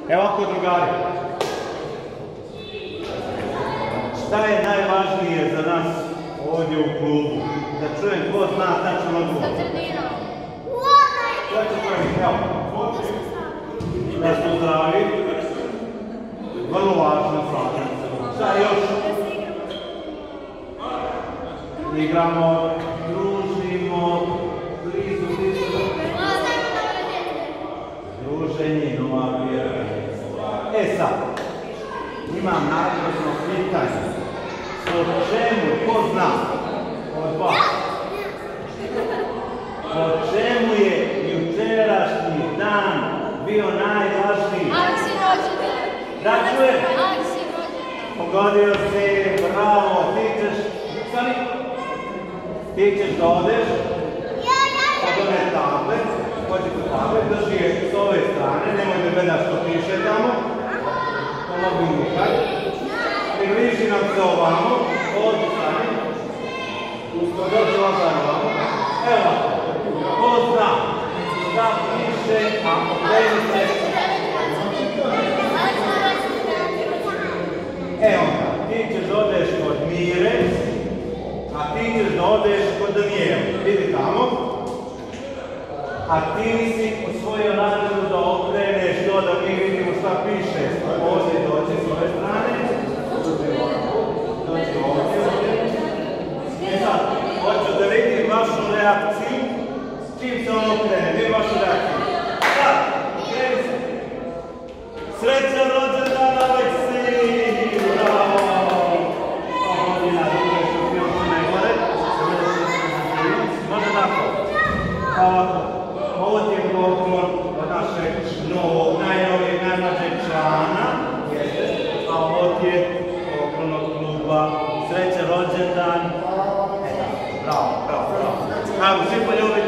Evo ovako, drugari. Šta je najvažnije za nas ovdje u klubu? Da čujem ko zna tačno odgovor. Da treniramo. Šta će prvi? Evo. Da smo zdravi. Vrlo važno stvar. Šta još? Igramo, družimo, blizu. Druženje, nova vjera. E sad, imam nagrozno pitanje. O čemu, ko zna od vas? O čemu je jučerašnji dan bio najvažniji? Aleksi rođendan. Da čujem? Aleksi rođendan. Pogodio se, bravo, ti ćeš da odeš, pa done tablet, hoće kod tablet, drži je s ove strane, nemoj da gledaš što piše tamo, pomogu mi kaj, približi nam se ovamo, ovdje strane, usko dođe ovamo, evo, ko zna, šta piše, ako gledi se, evo ga, ti ćeš da odeš kod Mire, a ti ćeš da odeš kod Danijela, vidi tamo, a ti si osvojio nagradu da okreneš to da mi vidimo šta piše. Ovdje dođe s ove strane, dođe ovdje. E sad, hoću da vidim vašu reakciju, čim se on okrene, vidim vašu reakciju. Sad, kreni se. Srećan rođendan, Aleksi! Bravo! Može tako? Ovako, ovo ti je poklon od našeg novog, najnovijeg, najmlađeg člana, a ovo ti je poklon od kluba. Srećan rođendan. Bravo, bravo, bravo. Ajmo, svi poljubiti.